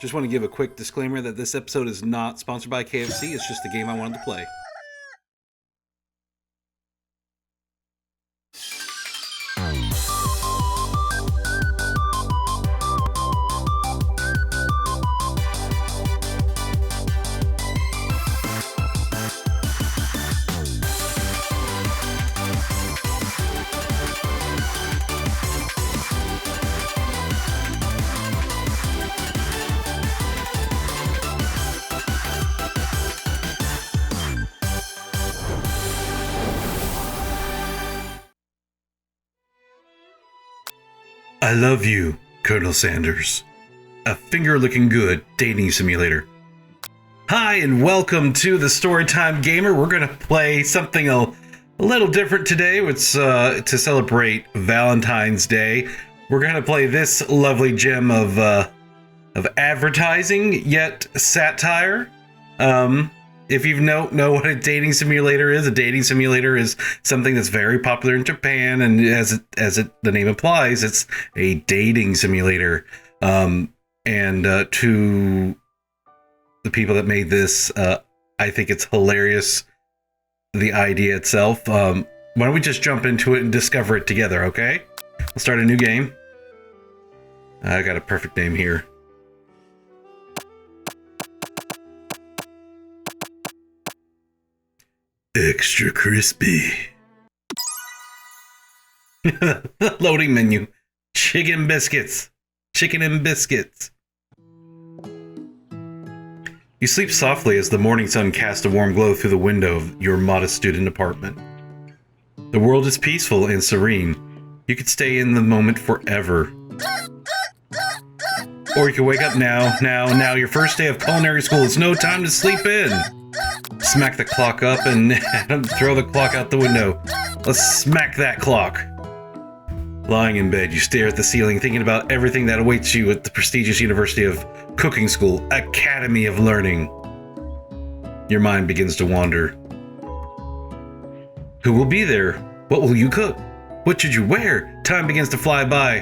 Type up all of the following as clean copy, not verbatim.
Just want to give a quick disclaimer that this episode is not sponsored by KFC. It's just a game I wanted to play. I love you, Colonel Sanders. A finger-looking good dating simulator. Hi, and welcome to the Storytime Gamer. We're going to play something a little different today. It's to celebrate Valentine's Day. We're going to play this lovely gem of advertising, yet satire. If you know what a dating simulator is something that's very popular in Japan, and as the name implies, it's a dating simulator. To the people that made this, I think it's hilarious, the idea itself. Why don't we just jump into it and discover it together, okay? We'll start a new game. I got a perfect name here. Extra crispy. Loading menu. Chicken and biscuits. You sleep softly as the morning sun casts a warm glow through the window of your modest student apartment. The world is peaceful and serene. You could stay in the moment forever. Or you can wake up now, your first day of culinary school. It's no time to sleep in. Smack the clock up and throw the clock out the window. Let's smack that clock. Lying in bed, you stare at the ceiling, thinking about everything that awaits you at the prestigious University of Cooking School, Academy of Learning. Your mind begins to wander. Who will be there? What will you cook? What should you wear? Time begins to fly by.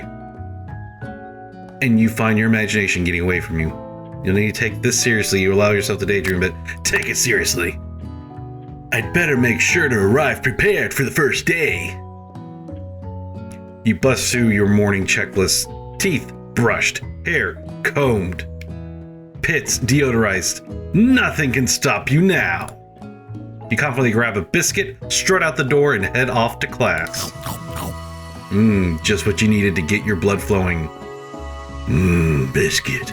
And you find your imagination getting away from you. You'll need to take this seriously. You allow yourself to daydream, but take it seriously. I'd better make sure to arrive prepared for the first day. You bust through your morning checklist. Teeth brushed, hair combed, pits deodorized. Nothing can stop you now. You confidently grab a biscuit, strut out the door, and head off to class. Just what you needed to get your blood flowing. Biscuit.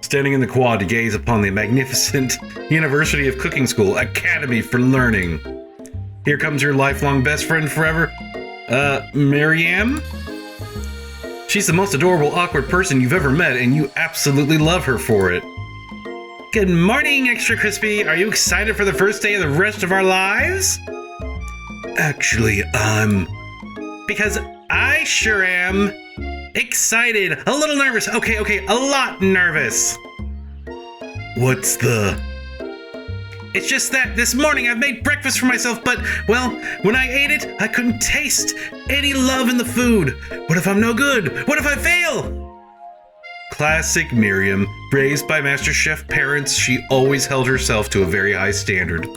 Standing in the quad to gaze upon the magnificent University of Cooking School, Academy for Learning. Here comes your lifelong best friend forever, Miriam? She's the most adorable, awkward person you've ever met, and you absolutely love her for it. Good morning, Extra Crispy. Are you excited for the first day of the rest of our lives? Actually, because I sure am. Excited, a little nervous. Okay, a lot nervous. What's It's just that this morning I've made breakfast for myself, but, well, when I ate it, I couldn't taste any love in the food. What if I'm no good? What if I fail? Classic Miriam. Raised by Master Chef parents, she always held herself to a very high standard.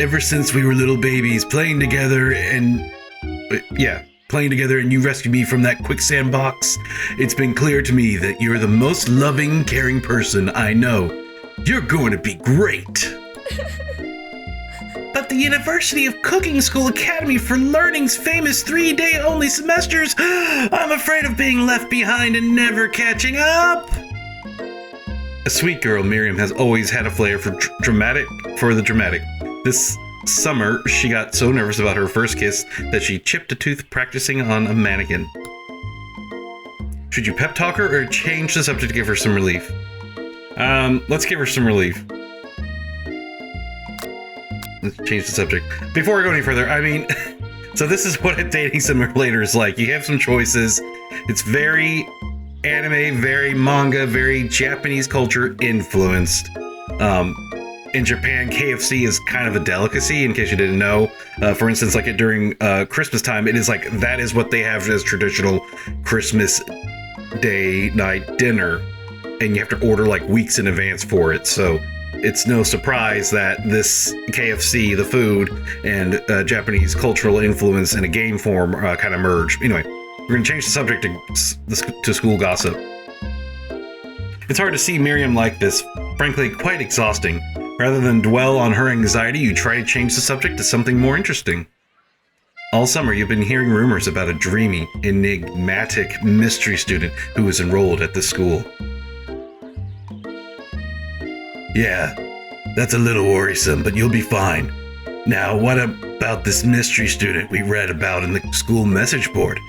Ever since we were little babies, playing together and you rescued me from that quicksand box, it's been clear to me that you're the most loving, caring person I know. You're going to be great. But the University of Cooking School Academy for Learning's famous 3-day only semesters, I'm afraid of being left behind and never catching up. A sweet girl, Miriam has always had a flair for the dramatic. This summer, she got so nervous about her first kiss that she chipped a tooth practicing on a mannequin. Should you pep talk her or change the subject to give her some relief? Let's give her some relief. Let's change the subject. Before I go any further, so this is what a dating simulator is like. You have some choices. It's very anime, very manga, very Japanese culture influenced. In Japan, KFC is kind of a delicacy, in case you didn't know. For instance, during Christmas time, it is that is what they have as traditional Christmas day, night dinner, and you have to order like weeks in advance for it. So it's no surprise that this KFC, the food, and Japanese cultural influence in a game form kind of merge. Anyway, we're going to change the subject to school gossip. It's hard to see Miriam like this, frankly quite exhausting. Rather than dwell on her anxiety, you try to change the subject to something more interesting. All summer, you've been hearing rumors about a dreamy, enigmatic mystery student who was enrolled at this school. Yeah, that's a little worrisome, but you'll be fine. Now, what about this mystery student we read about in the school message board?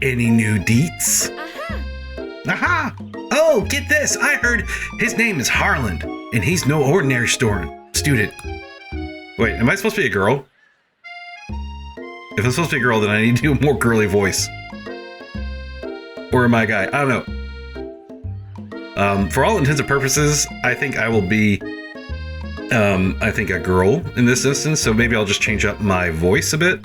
Any new deets? Aha! Oh, get this! I heard his name is Harland, and he's no ordinary student. Wait, am I supposed to be a girl? If I'm supposed to be a girl, then I need to do a more girly voice. Or am I a guy? I don't know. For all intents and purposes, I think I will be, a girl in this instance, so maybe I'll just change up my voice a bit.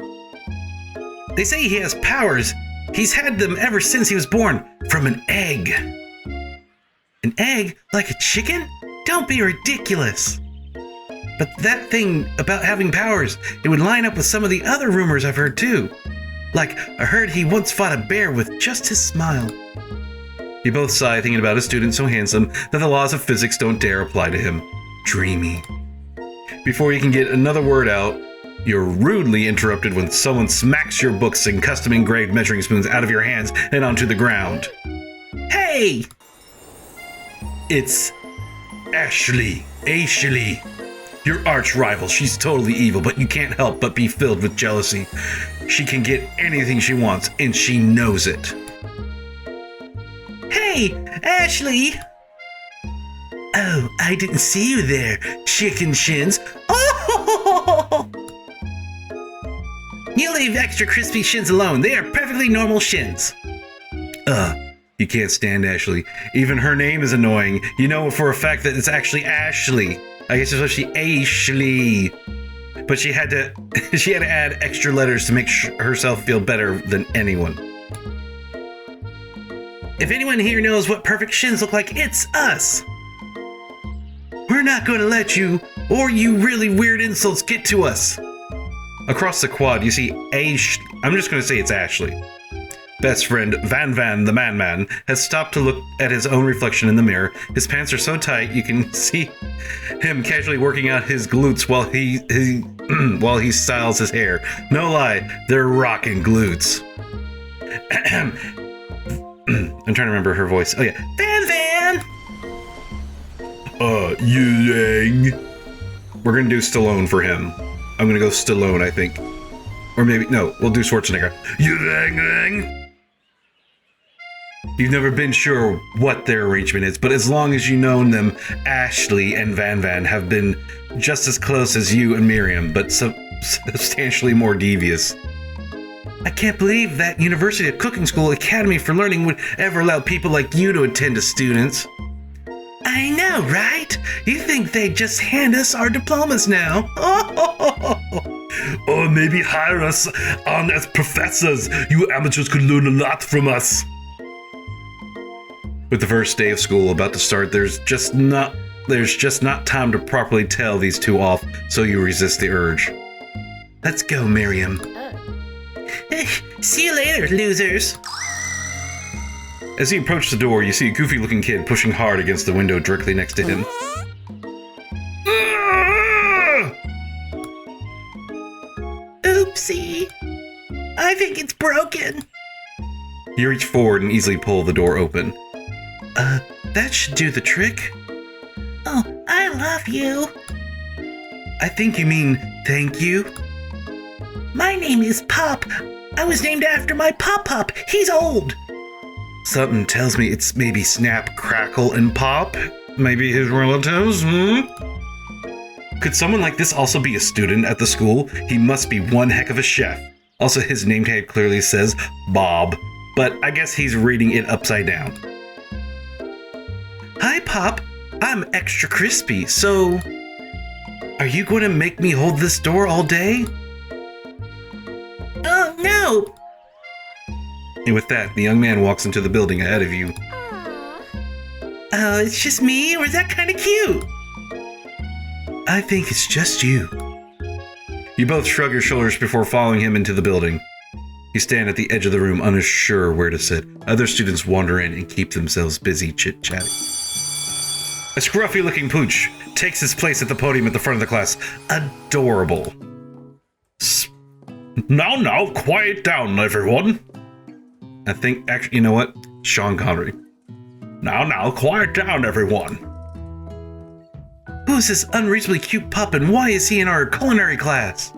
They say he has powers. He's had them ever since he was born, from an egg. An egg? Like a chicken? Don't be ridiculous. But that thing about having powers, it would line up with some of the other rumors I've heard too. Like, I heard he once fought a bear with just his smile. You both sigh, thinking about a student so handsome that the laws of physics don't dare apply to him. Dreamy. Before you can get another word out, you're rudely interrupted when someone smacks your books and custom engraved measuring spoons out of your hands and onto the ground. Hey! It's Ashley. Your arch rival. She's totally evil, but you can't help but be filled with jealousy. She can get anything she wants, and she knows it. Hey, Ashley! Oh, I didn't see you there, chicken shins. Oh! You leave extra crispy shins alone. They are perfectly normal shins. You can't stand Ashley. Even her name is annoying. You know for a fact that it's actually Ashley. I guess it's supposed to be Ashley. But she had to add extra letters to make herself feel better than anyone. If anyone here knows what perfect shins look like, it's us. We're not going to let you or you really weird insults get to us. Across the quad, you see I'm just going to say it's Ashley. Best friend Van the Man has stopped to look at his own reflection in the mirror. His pants are so tight you can see him casually working out his glutes while he styles his hair. No lie, they're rockin' glutes. I'm trying to remember her voice. Oh yeah, Van. Yang. We're gonna do Stallone for him. I'm gonna go Stallone, I think. Or maybe, no, we'll do Schwarzenegger. Yang. You've never been sure what their arrangement is, but as long as you know them, Ashley and Van have been just as close as you and Miriam, but substantially more devious. I can't believe that University of Cooking School Academy for Learning would ever allow people like you to attend as students. I know, right? You think they'd just hand us our diplomas now? Or maybe hire us on as professors. You amateurs could learn a lot from us. With the first day of school about to start, there's just not time to properly tell these two off, so you resist the urge. Let's go, Miriam. See you later, losers. As he approached the door, you see a goofy-looking kid pushing hard against the window directly next to him. Oopsie. I think it's broken. You reach forward and easily pull the door open. That should do the trick. Oh, I love you. I think you mean thank you. My name is Pop. I was named after my Pop. He's old. Something tells me it's maybe Snap, Crackle, and Pop. Maybe his relatives, Could someone like this also be a student at the school? He must be one heck of a chef. Also, his name tag clearly says Bob, but I guess he's reading it upside down. Hi, Pop. I'm extra crispy, so... Are you going to make me hold this door all day? Oh, no! And with that, the young man walks into the building ahead of you. Oh, it's just me, or is that kind of cute? I think it's just you. You both shrug your shoulders before following him into the building. You stand at the edge of the room, unsure where to sit. Other students wander in and keep themselves busy chit-chatting. A scruffy-looking pooch takes his place at the podium at the front of the class. Adorable. Now, quiet down, everyone. I think, actually, you know what? Sean Connery. Now, quiet down, everyone. Who's this unreasonably cute pup, and why is he in our culinary class?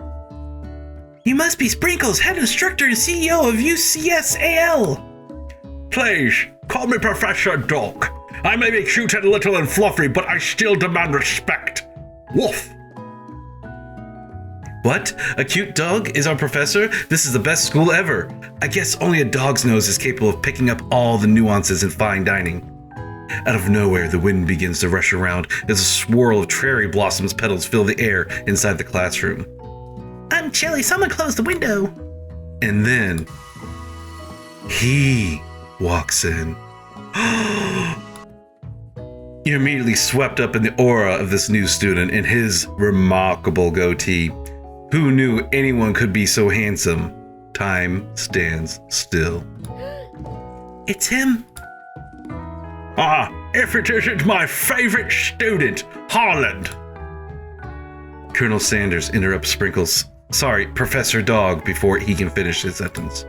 You must be Sprinkles, head instructor and CEO of UCSAL. Please, call me Professor Dog. I may be cute and little and fluffy, but I still demand respect. Woof. What? A cute dog is our professor? This is the best school ever. I guess only a dog's nose is capable of picking up all the nuances in fine dining. Out of nowhere, the wind begins to rush around as a swirl of cherry blossoms petals fill the air inside the classroom. I'm chilly, someone close the window. And then he walks in. You're immediately swept up in the aura of this new student and his remarkable goatee. Who knew anyone could be so handsome? Time stands still. It's him. If it isn't my favorite student, Holland. Colonel Sanders interrupts Sprinkles. Sorry, Professor Dog, before he can finish his sentence.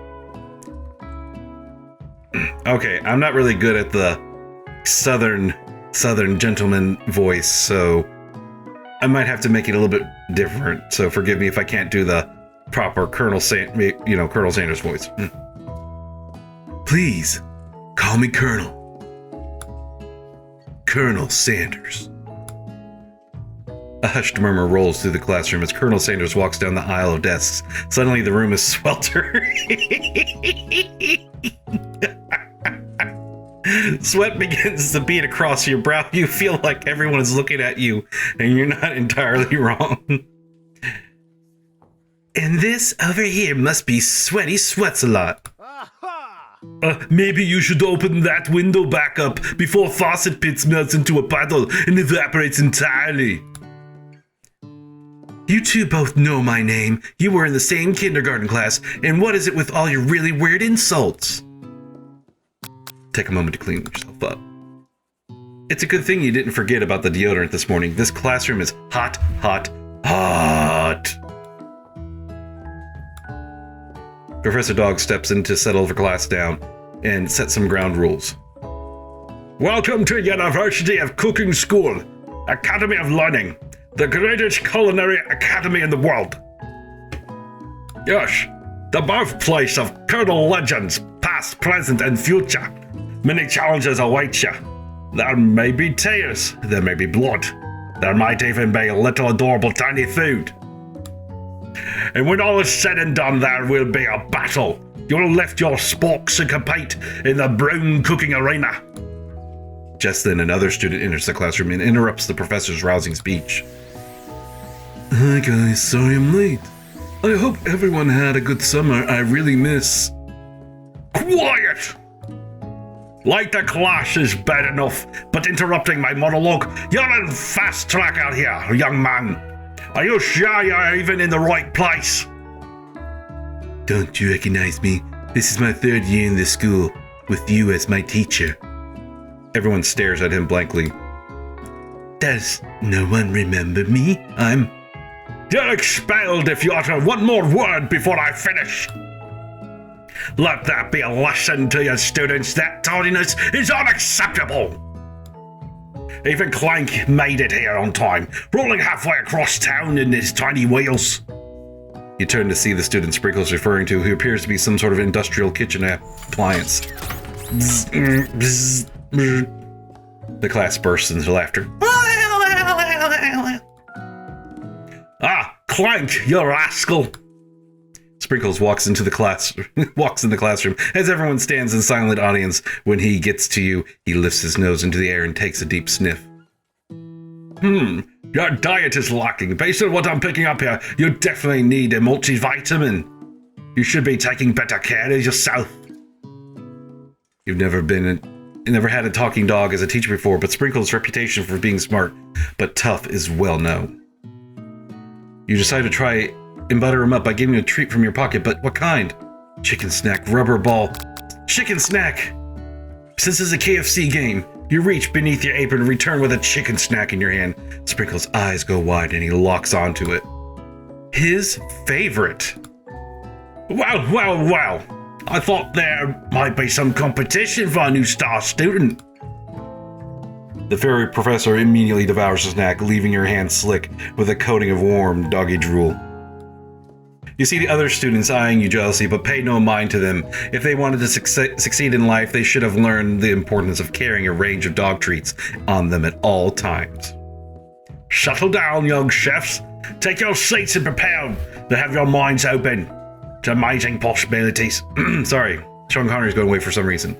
Okay, I'm not really good at the southern gentleman voice, so I might have to make it a little bit different. So forgive me if I can't do the proper Colonel Sanders voice. Please, call me Colonel. Colonel Sanders. A hushed murmur rolls through the classroom as Colonel Sanders walks down the aisle of desks. Suddenly the room is swelter. Sweat begins to bead across your brow. You feel like everyone is looking at you, and you're not entirely wrong. And this over here must be Sweaty Sweats a lot. Maybe you should open that window back up before faucet pits melts into a puddle and evaporates entirely. You two both know my name. You were in the same kindergarten class, and what is it with all your really weird insults? Take a moment to clean yourself up. It's a good thing you didn't forget about the deodorant this morning. This classroom is hot, hot, hot. Professor Dog steps in to settle the class down and set some ground rules. Welcome to University of Cooking School, Academy of Learning, the greatest culinary academy in the world. Yes, the birthplace of Colonel legends, past, present, and future. Many challenges await you. There may be tears, there may be blood, there might even be a little adorable tiny food. And when all is said and done, there will be a battle. You'll lift your sporks and compete in the brown cooking arena. Just then, another student enters the classroom and interrupts the professor's rousing speech. Hi guys, sorry I'm late. I hope everyone had a good summer. I really miss... Quiet! Like the class is bad enough, but interrupting my monologue, you're in fast track out here, young man. Are you sure you're even in the right place? Don't you recognize me? This is my third year in this school, with you as my teacher. Everyone stares at him blankly. Does no one remember me? You're expelled if you utter one more word before I finish. Let that be a lesson to your students that tardiness is unacceptable. Even Clank made it here on time, rolling halfway across town in his tiny wheels. You turn to see the student Sprinkles referring to, who appears to be some sort of industrial kitchen appliance. The class bursts into laughter. Clank, you rascal! Sprinkles walks in the classroom. As everyone stands in silent audience, when he gets to you, he lifts his nose into the air and takes a deep sniff. Your diet is lacking. Based on what I'm picking up here, you definitely need a multivitamin. You should be taking better care of yourself. You've never had a talking dog as a teacher before, but Sprinkle's reputation for being smart but tough is well known. You decide to try and butter him up by giving him a treat from your pocket, but what kind? Chicken snack, rubber ball, chicken snack! Since it's a KFC game, you reach beneath your apron and return with a chicken snack in your hand. Sprinkle's eyes go wide and he locks onto it. His favorite. Wow. I thought there might be some competition for a new star student. The fairy professor immediately devours the snack, leaving your hand slick with a coating of warm doggy drool. You see the other students eyeing you jealously, but pay no mind to them. If they wanted to succeed in life, they should have learned the importance of carrying a range of dog treats on them at all times. Settle down, young chefs. Take your seats and prepare to have your minds open to amazing possibilities. Sorry, Sean Connery's going away for some reason.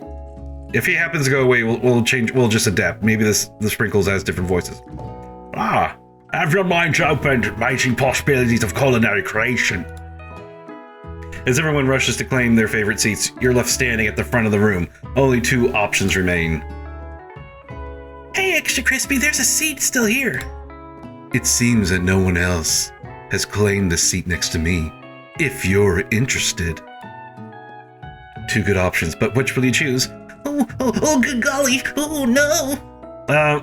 If he happens to go away, we'll change. We'll just adapt. Maybe the Sprinkles has different voices. Have your minds open to amazing possibilities of culinary creation. As everyone rushes to claim their favorite seats, you're left standing at the front of the room. Only 2 options remain. Hey, Extra Crispy, there's a seat still here. It seems that no one else has claimed the seat next to me. If you're interested. 2 good options, but which will you choose? Oh, good golly. Oh, no.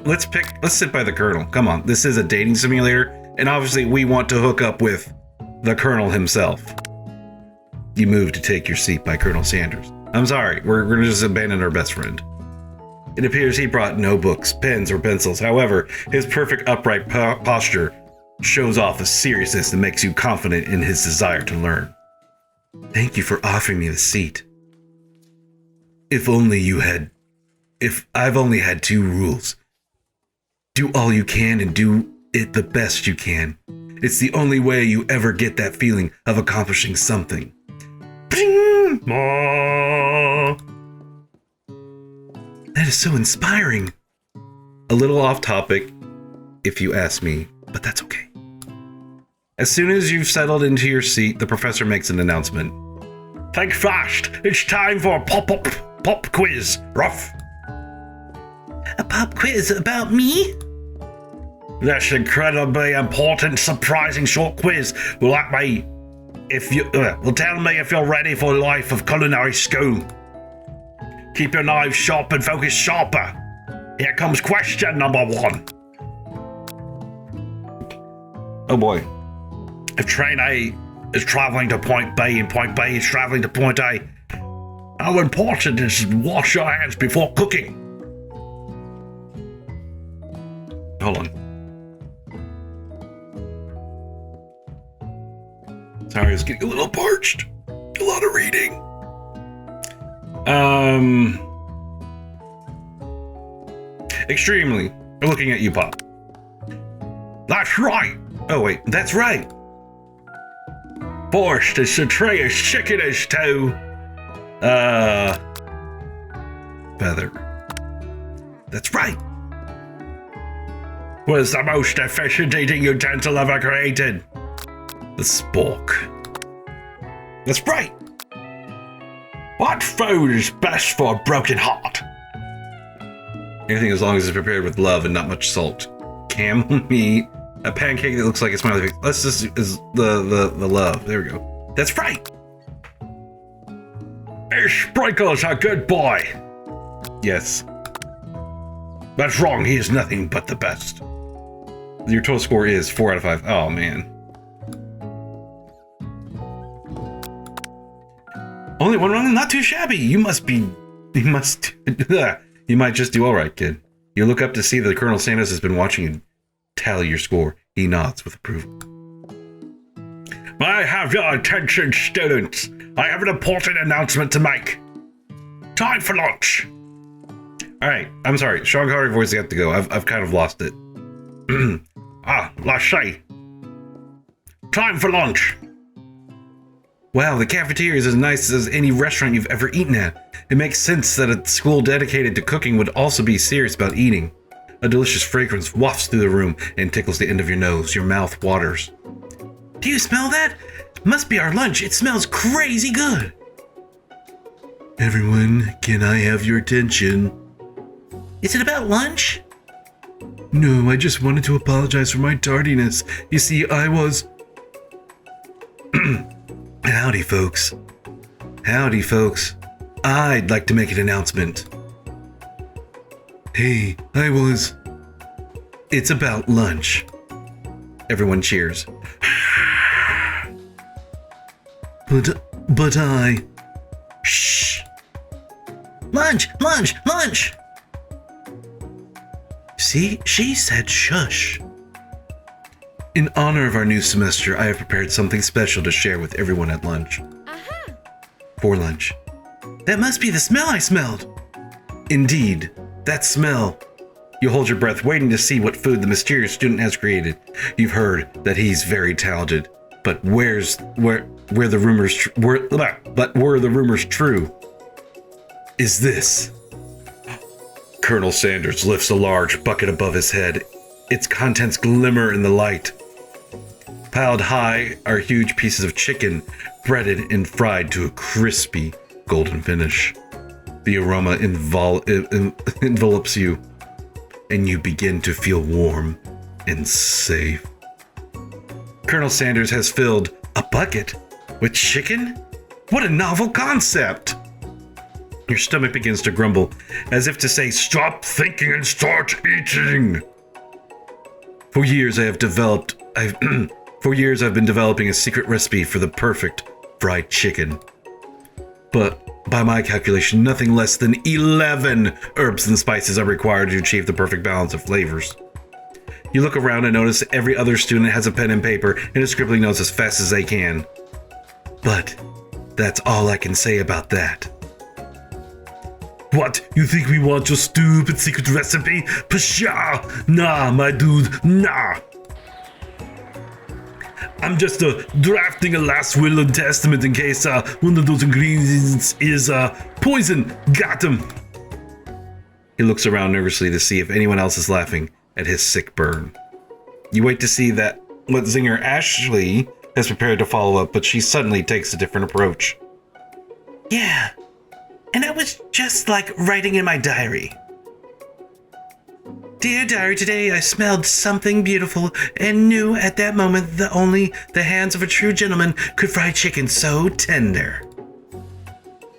Let's sit by the Colonel. Come on, this is a dating simulator, and obviously we want to hook up with the Colonel himself. You move to take your seat by Colonel Sanders. I'm sorry, we're going to just abandon our best friend. It appears he brought no books, pens, or pencils. However, his perfect upright posture shows off a seriousness that makes you confident in his desire to learn. Thank you for offering me the seat. If I've only had 2 rules. Do all you can and do it the best you can. It's the only way you ever get that feeling of accomplishing something. That is so inspiring. A little off topic, if you ask me, but that's okay. As soon as you've settled into your seat, the professor makes an announcement. Think fast, it's time for a pop quiz, Ruff. A pop quiz about me? This incredibly important, surprising short quiz will tell me if you're ready for life of culinary school. Keep your knives sharp and focus sharper. Here comes question number 1. Oh boy. If train A is traveling to point B and point B is traveling to point A, how important is it to wash your hands before cooking? Hold on. Sorry, I was getting a little parched. A lot of reading. Extremely. Looking at you, Pop. That's right. Oh, wait. That's right. Borscht is a tray as chicken as to... feather. That's right. Was the most efficient eating utensil ever created. The spork. That's right. What food is best for a broken heart? Anything as long as it's prepared with love and not much salt. Camel meat. A pancake that looks like a smiley face. Let's just is the love. There we go. That's right. Sprinkle's a good boy. Yes. That's wrong. He is nothing but the best. Your total score is 4 out of 5. Oh man. Only 1 wrong? Not too shabby. You might just do all right, kid. You look up to see that Colonel Sanders has been watching you tally your score. He nods with approval. May I have your attention, students? I have an important announcement to make. Time for lunch. All right, I'm sorry. Sean Connery voice got to go. I've kind of lost it. Let's say. Time for lunch. Wow, the cafeteria is as nice as any restaurant you've ever eaten at. It makes sense that a school dedicated to cooking would also be serious about eating. A delicious fragrance wafts through the room and tickles the end of your nose. Your mouth waters. Do you smell that? It must be our lunch. It smells crazy good. Everyone, can I have your attention? Is it about lunch? No, I just wanted to apologize for my tardiness. You see, I was... Howdy, folks. Howdy, folks. I'd like to make an announcement. Hey, It's about lunch. Everyone cheers. But I... Shh! Lunch! Lunch! Lunch! See, she said shush. In honor of our new semester, I have prepared something special to share with everyone at lunch. For lunch. That must be the smell I smelled. Indeed, that smell. You hold your breath, waiting to see what food the mysterious student has created. You've heard that he's very talented, but were the rumors true? Is this? Colonel Sanders lifts a large bucket above his head. Its contents glimmer in the light. Piled high are huge pieces of chicken, breaded and fried to a crispy golden finish. The aroma envelops you, and you begin to feel warm and safe. Colonel Sanders has filled a bucket with chicken? What a novel concept! Your stomach begins to grumble, as if to say, stop thinking and start eating! For years I've been developing a secret recipe for the perfect fried chicken. But by my calculation, nothing less than 11 herbs and spices are required to achieve the perfect balance of flavors. You look around and notice every other student has a pen and paper and is scribbling notes as fast as they can. But that's all I can say about that. What? You think we want your stupid secret recipe? Pshaw! Nah, my dude, nah! I'm just drafting a last will and testament in case one of those ingredients is poison. Got him! He looks around nervously to see if anyone else is laughing at his sick burn. You wait to see that what zinger Ashley has prepared to follow up, but she suddenly takes a different approach. Yeah, and I was just like writing in my diary. Dear diary, today I smelled something beautiful and knew at that moment that only the hands of a true gentleman could fry chicken so tender.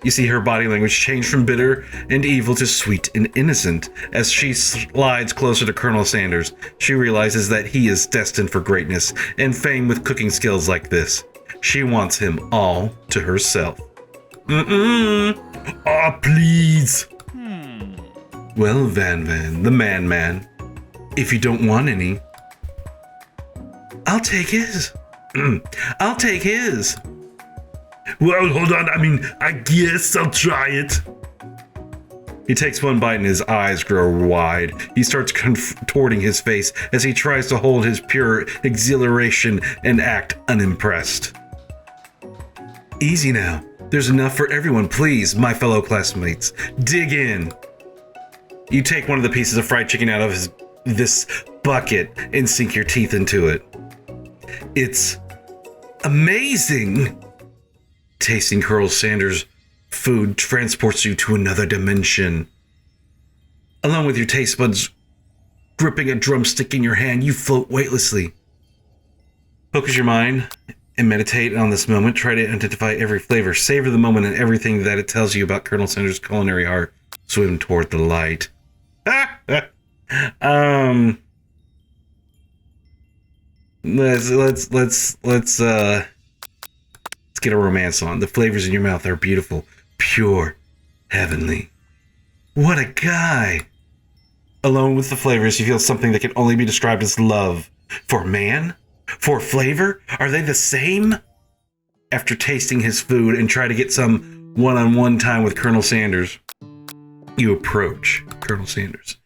You see her body language change from bitter and evil to sweet and innocent. As she slides closer to Colonel Sanders, she realizes that he is destined for greatness and fame with cooking skills like this. She wants him all to herself. Ah, please. Well, Van, the man, if you don't want any, I'll take his. I'll take his. Well, hold on. I guess I'll try it. He takes one bite and his eyes grow wide. He starts contorting his face as he tries to hold his pure exhilaration and act unimpressed. Easy now. There's enough for everyone. Please, my fellow classmates, dig in. You take one of the pieces of fried chicken out of this bucket and sink your teeth into it. It's amazing! Tasting Colonel Sanders' food transports you to another dimension. Along with your taste buds gripping a drumstick in your hand, you float weightlessly. Focus your mind and meditate on this moment. Try to identify every flavor. Savor the moment and everything that it tells you about Colonel Sanders' culinary art. Swim toward the light. Let's get a romance on. The flavors in your mouth are beautiful, pure, heavenly. What a guy! Alone with the flavors, you feel something that can only be described as love. For man? For flavor? Are they the same? After tasting his food and try to get some one-on-one time with Colonel Sanders, you approach Colonel Sanders.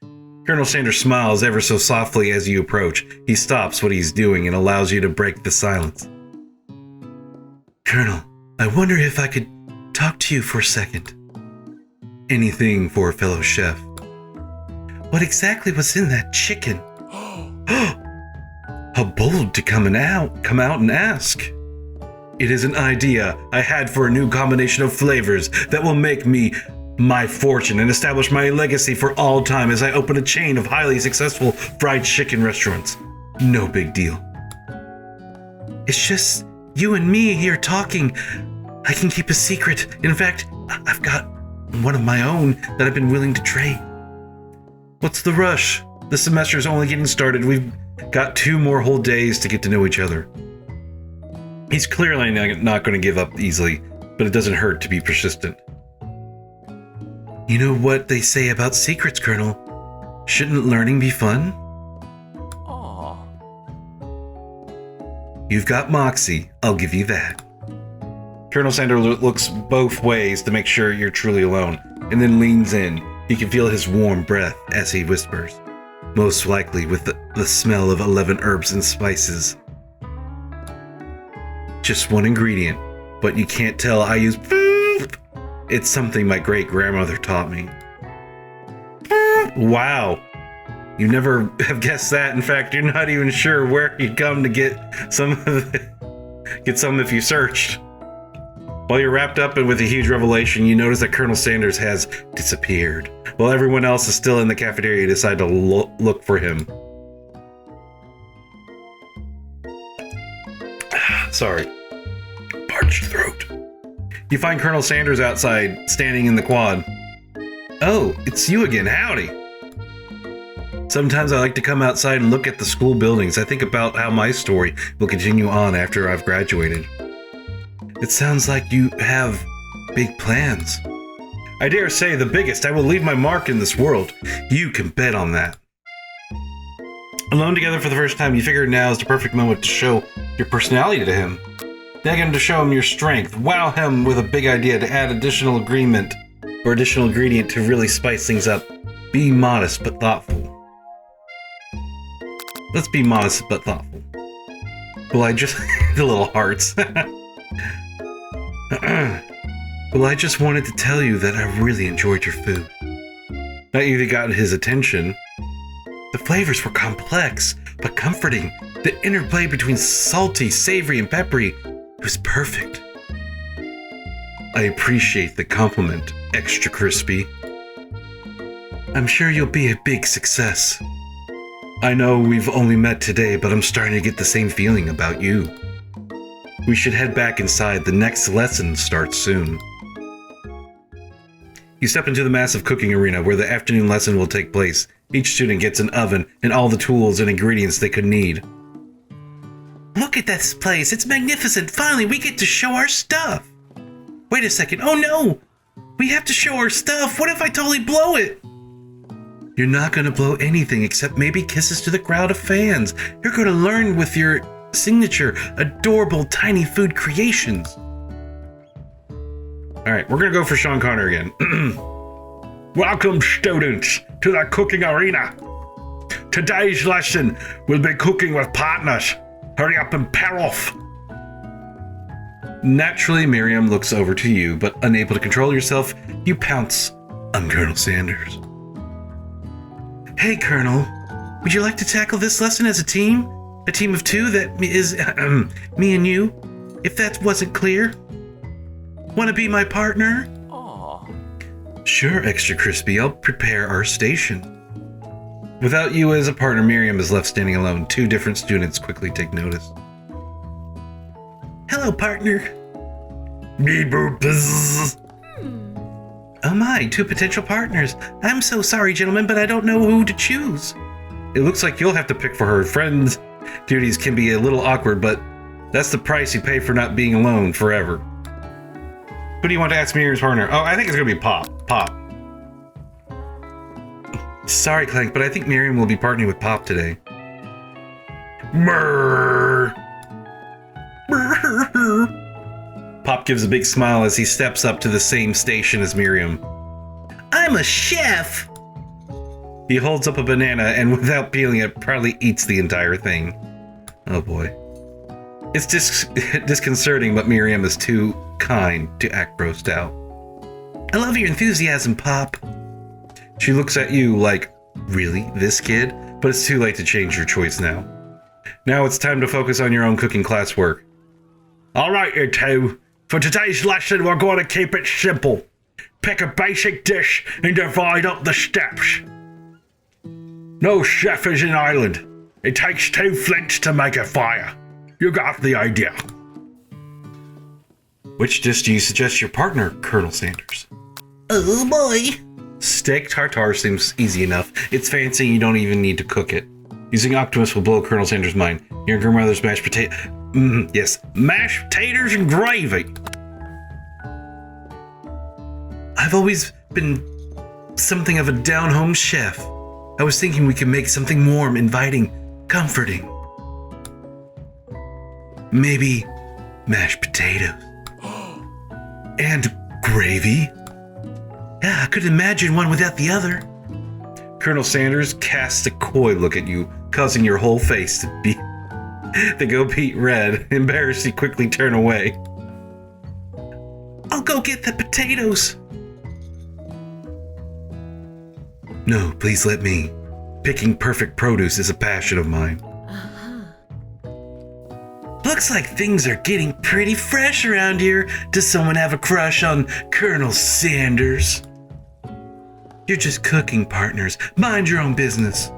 Colonel Sanders smiles ever so softly as you approach. He stops what he's doing and allows you to break the silence. Colonel, I wonder if I could talk to you for a second. Anything for a fellow chef. What exactly was in that chicken? How bold to come out and ask. It is an idea I had for a new combination of flavors that will make me my fortune and establish my legacy for all time as I open a chain of highly successful fried chicken restaurants. No big deal. It's just you and me here talking. I can keep a secret. In fact, I've got one of my own that I've been willing to trade. What's the rush? The semester's only getting started. We've got 2 more whole days to get to know each other. He's clearly not going to give up easily, but it doesn't hurt to be persistent. You know what they say about secrets, Colonel? Shouldn't learning be fun? Aww. You've got moxie, I'll give you that. Colonel Sanders looks both ways to make sure you're truly alone, and then leans in. You can feel his warm breath as he whispers, most likely with the smell of 11 herbs and spices. Just one ingredient, but you can't tell I use boop. It's something my great-grandmother taught me. Wow. You never have guessed that. In fact, you're not even sure where you'd come to get some if you searched. While you're wrapped up with a huge revelation, you notice that Colonel Sanders has disappeared. While everyone else is still in the cafeteria, you decide to look for him. Sorry. Parched throat. You find Colonel Sanders outside, standing in the quad. Oh, it's you again. Howdy. Sometimes I like to come outside and look at the school buildings. I think about how my story will continue on after I've graduated. It sounds like you have big plans. I dare say the biggest. I will leave my mark in this world. You can bet on that. Alone together for the first time, you figure now is the perfect moment to show your personality to him. Then to show him your strength. Wow him with a big idea to add additional ingredient to really spice things up. Be modest but thoughtful. Let's be modest but thoughtful. Well, I just... the little hearts. Well, I just wanted to tell you that I really enjoyed your food. That either got his attention. The flavors were complex, but comforting. The interplay between salty, savory, and peppery was perfect. I appreciate the compliment, extra crispy. I'm sure you'll be a big success. I know we've only met today, but I'm starting to get the same feeling about you. We should head back inside. The next lesson starts soon. You step into the massive cooking arena where the afternoon lesson will take place. Each student gets an oven and all the tools and ingredients they could need. Look at this place. It's magnificent. Finally, we get to show our stuff. Wait a second. Oh no! We have to show our stuff. What if I totally blow it? You're not going to blow anything except maybe kisses to the crowd of fans. You're going to learn with your signature, adorable, tiny food creations. Alright, we're going to go for Sean Connor again. Welcome, students, to the cooking arena. Today's lesson will be cooking with partners. Hurry up and pair off. Naturally, Miriam looks over to you, but unable to control yourself, you pounce on Colonel Sanders. Hey, Colonel, would you like to tackle this lesson as a team? A team of 2 that is me and you, if that wasn't clear? Want to be my partner? Aww. Sure, Extra Crispy, I'll prepare our station. Without you as a partner, Miriam is left standing alone. 2 different students quickly take notice. Hello, partner. Oh my, 2 potential partners. I'm so sorry, gentlemen, but I don't know who to choose. It looks like you'll have to pick for her. Friends' duties can be a little awkward, but that's the price you pay for not being alone forever. Who do you want to ask Miriam's partner? Oh, I think it's going to be Pop. Pop. Sorry, Clank, but I think Miriam will be partnering with Pop today. Brr. Brr. Pop gives a big smile as he steps up to the same station as Miriam. I'm a chef! He holds up a banana and without peeling it, proudly eats the entire thing. Oh boy. It's disconcerting, but Miriam is too kind to act grossed out. I love your enthusiasm, Pop. She looks at you like, really, this kid? But it's too late to change your choice now. Now it's time to focus on your own cooking classwork. All right, you two. For today's lesson, we're going to keep it simple. Pick a basic dish and divide up the steps. No chef is an island. It takes 2 flints to make a fire. You got the idea. Which dish do you suggest your partner, Colonel Sanders? Oh boy. Steak tartare seems easy enough. It's fancy, you don't even need to cook it. Using Optimus will blow Colonel Sanders' mind. Your grandmother's mashed potato... yes, mashed potatoes and gravy. I've always been something of a down-home chef. I was thinking we could make something warm, inviting, comforting. Maybe mashed potatoes. And gravy? Yeah, I couldn't imagine one without the other. Colonel Sanders casts a coy look at you, causing your whole face to go beet red. Embarrassed, you quickly turn away. I'll go get the potatoes. No, please let me. Picking perfect produce is a passion of mine. Looks like things are getting pretty fresh around here. Does someone have a crush on Colonel Sanders? You're just cooking partners. Mind your own business.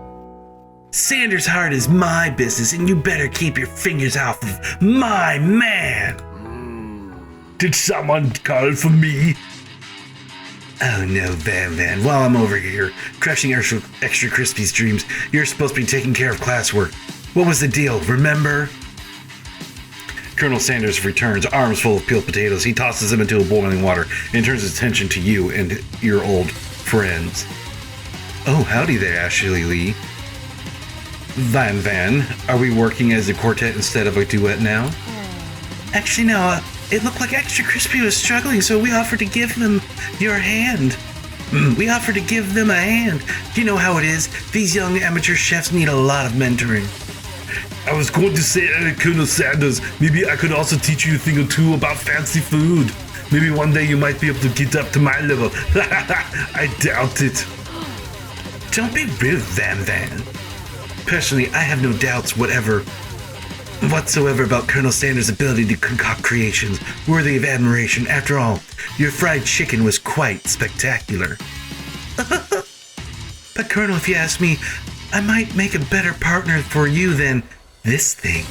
Sanders' heart is my business, and you better keep your fingers off of my man. Did someone call for me? Oh no, Van. While I'm over here crushing extra crispy's dreams, you're supposed to be taking care of classwork. What was the deal, remember? Colonel Sanders returns, arms full of peeled potatoes. He tosses them into a boiling water and turns his attention to you and your old friends. Oh, howdy there, Ashley Lee. Van, are we working as a quartet instead of a duet now? Actually, no. It looked like Extra Crispy was struggling, so we offered to give them your hand. We offered to give them a hand. You know how it is. These young amateur chefs need a lot of mentoring. I was going to say, Colonel Sanders, maybe I could also teach you a thing or two about fancy food. Maybe one day you might be able to get up to my level. I doubt it. Don't be rude, Van. Personally, I have no doubts whatsoever about Colonel Sanders' ability to concoct creations worthy of admiration. After all, your fried chicken was quite spectacular. But Colonel, if you ask me, I might make a better partner for you than this thing.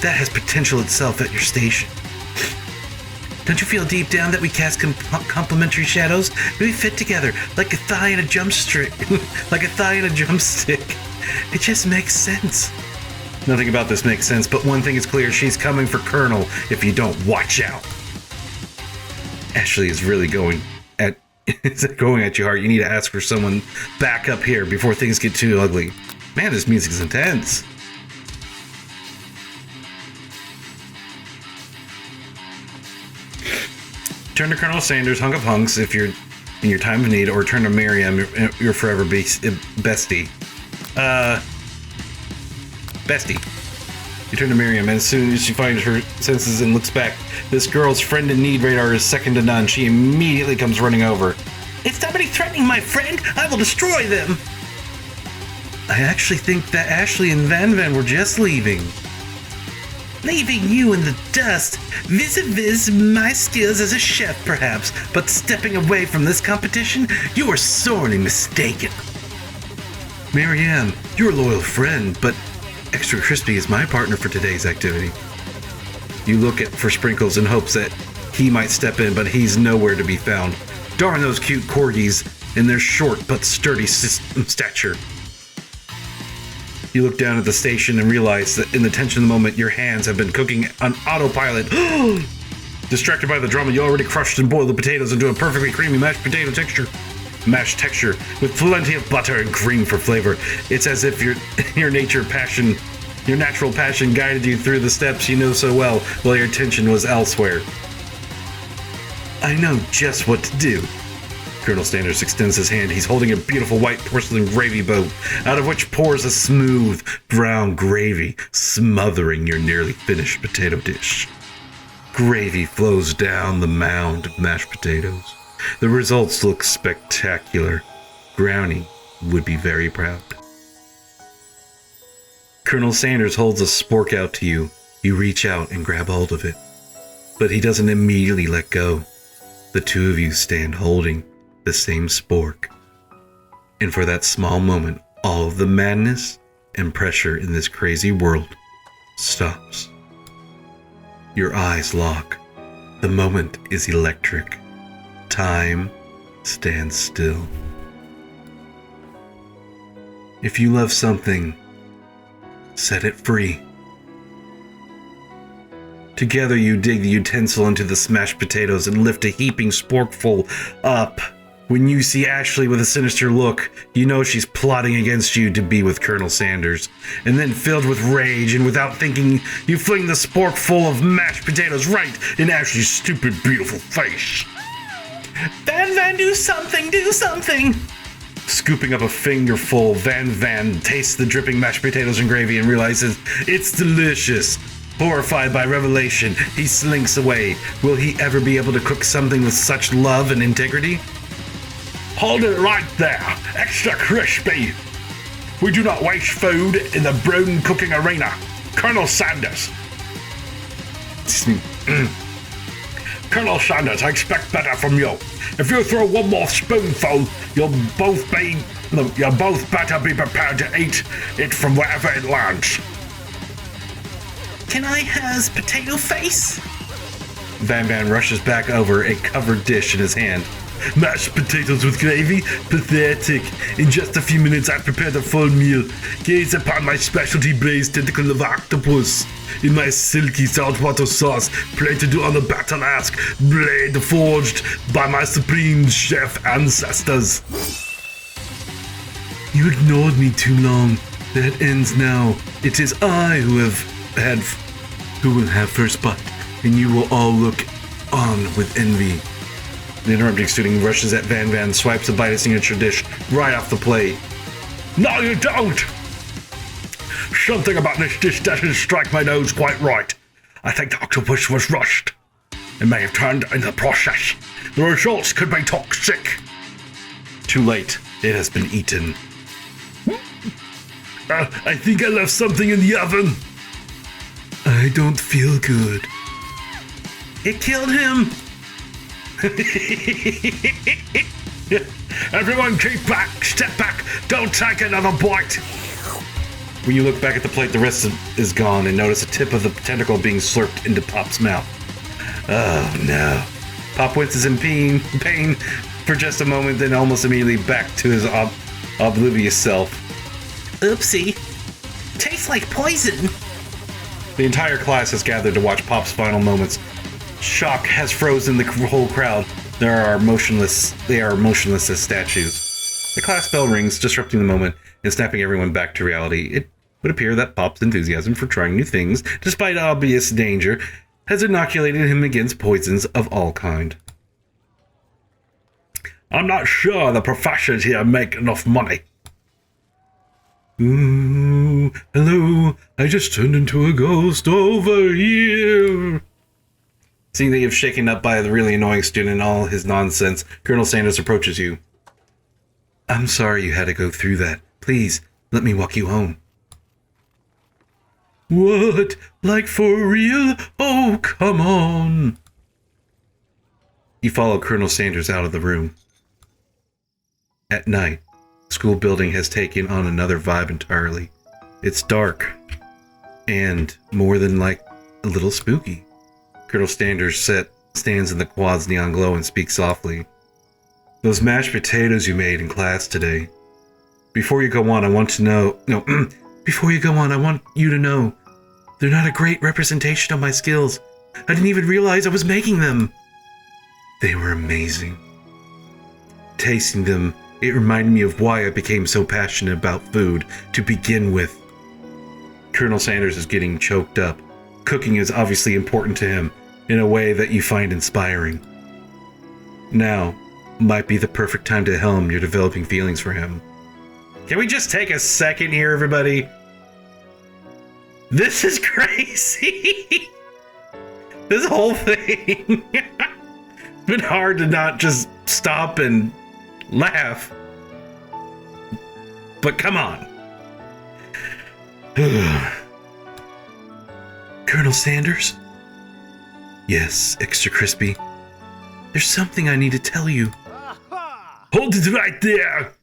That has potential itself at your station. Don't you feel deep down that we cast complementary shadows? We fit together like a thigh and a drumstick. It just makes sense. Nothing about this makes sense, but one thing is clear. She's coming for Colonel if you don't watch out. Ashley is really going at you hard. You need to ask for someone back up here before things get too ugly. Man, this music is intense. Turn to Colonel Sanders, hunk of hunks, if you're in your time of need, or turn to Miriam, your forever bestie. Bestie. You turn to Miriam, and as soon as she finds her senses and looks back, this girl's friend in need radar is second to none. She immediately comes running over. Is somebody threatening my friend? I will destroy them! I actually think that Ashley and Van were just leaving. Leaving you in the dust, vis-a-vis my skills as a chef, perhaps, but stepping away from this competition, you are sorely mistaken. Marianne, you're a loyal friend, but Extra Crispy is my partner for today's activity. You look for Sprinkles in hopes that he might step in, but he's nowhere to be found. Darn those cute corgis in their short but sturdy stature. You look down at the station and realize that in the tension of the moment, your hands have been cooking on autopilot. Distracted by the drama, you already crushed and boiled the potatoes into a perfectly creamy mashed texture with plenty of butter and cream for flavor. It's as if your natural passion guided you through the steps you know so well while your attention was elsewhere. I know just what to do. Colonel Sanders extends his hand. He's holding a beautiful white porcelain gravy boat, out of which pours a smooth brown gravy, smothering your nearly finished potato dish. Gravy flows down the mound of mashed potatoes. The results look spectacular. Brownie would be very proud. Colonel Sanders holds a spork out to you. You reach out and grab hold of it. But he doesn't immediately let go. The two of you stand holding the same spork. And for that small moment, all of the madness and pressure in this crazy world stops. Your eyes lock. The moment is electric. Time stands still. If you love something, set it free. Together you dig the utensil into the smashed potatoes and lift a heaping sporkful up. When you see Ashley with a sinister look, you know she's plotting against you to be with Colonel Sanders. And then filled with rage and without thinking, you fling the spork full of mashed potatoes right in Ashley's stupid, beautiful face. Van, do something, do something! Scooping up a fingerful, Van tastes the dripping mashed potatoes and gravy and realizes it's delicious. Horrified by revelation, he slinks away. Will he ever be able to cook something with such love and integrity? Hold it right there, extra crispy. We do not waste food in the brown cooking arena. Colonel Sanders. Colonel Sanders, I expect better from you. If you throw one more spoonful, you'll both better be prepared to eat it from wherever it lands. Can I has potato face? Van rushes back over, a covered dish in his hand. Mashed potatoes with gravy? Pathetic. In just a few minutes I've prepared a full meal. Gaze upon my specialty braised tentacle of octopus. In my silky saltwater sauce, plated on a battle-ask blade forged by my supreme chef ancestors. You ignored me too long. That ends now. It is I who will have first bite, and you will all look on with envy. The interrupting student rushes at Van, swipes a bite of signature dish right off the plate. No, you don't! Something about this dish doesn't strike my nose quite right. I think the octopus was rushed. It may have turned in the process. The results could be toxic. Too late. It has been eaten. I think I left something in the oven. I don't feel good. It killed him. Everyone keep back, step back, don't take another bite. When you look back at the plate, the rest is gone and notice a tip of the tentacle being slurped into Pop's mouth. Oh no. Pop winces in pain for just a moment, then almost immediately back to his oblivious self. Oopsie. Tastes like poison. The entire class has gathered to watch Pop's final moments. Shock has frozen the whole crowd. They are motionless as statues. The class bell rings, disrupting the moment and snapping everyone back to reality. It would appear that Pop's enthusiasm for trying new things, despite obvious danger, has inoculated him against poisons of all kind. I'm not sure the professors here make enough money. Ooh, hello, I just turned into a ghost over here. Seeing that you've shaken up by the really annoying student and all his nonsense, Colonel Sanders approaches you. I'm sorry you had to go through that. Please, let me walk you home. What? Like for real? Oh, come on. You follow Colonel Sanders out of the room. At night, the school building has taken on another vibe entirely. It's dark, and more than like a little spooky. Colonel Sanders stands in the quad's neon glow and speaks softly. Those mashed potatoes you made in class today. Before you go on, I want you to know they're not a great representation of my skills. I didn't even realize I was making them. They were amazing. Tasting them, it reminded me of why I became so passionate about food to begin with. Colonel Sanders is getting choked up. Cooking is obviously important to him in a way that you find inspiring. Now might be the perfect time to helm your developing feelings for him. Can we just take a second here, everybody? This is crazy. This whole thing. It's been hard to not just stop and laugh. But come on. Colonel Sanders? Yes, extra crispy. There's something I need to tell you. Hold it right there.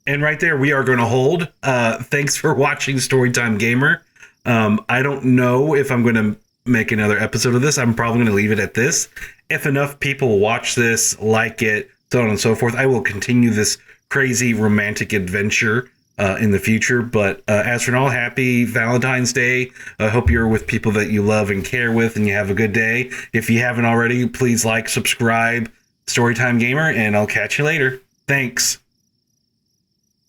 And right there, we are going to hold. Thanks for watching Storytime Gamer. I don't know if I'm going to make another episode of this. I'm probably going to leave it at this. If enough people watch this, like it, so on and so forth, I will continue this crazy romantic adventure in the future. But as for now, happy Valentine's Day. I hope you're with people that you love and care with, and you have a good day. If you haven't already, please like, subscribe, Storytime Gamer, and I'll catch you later. Thanks.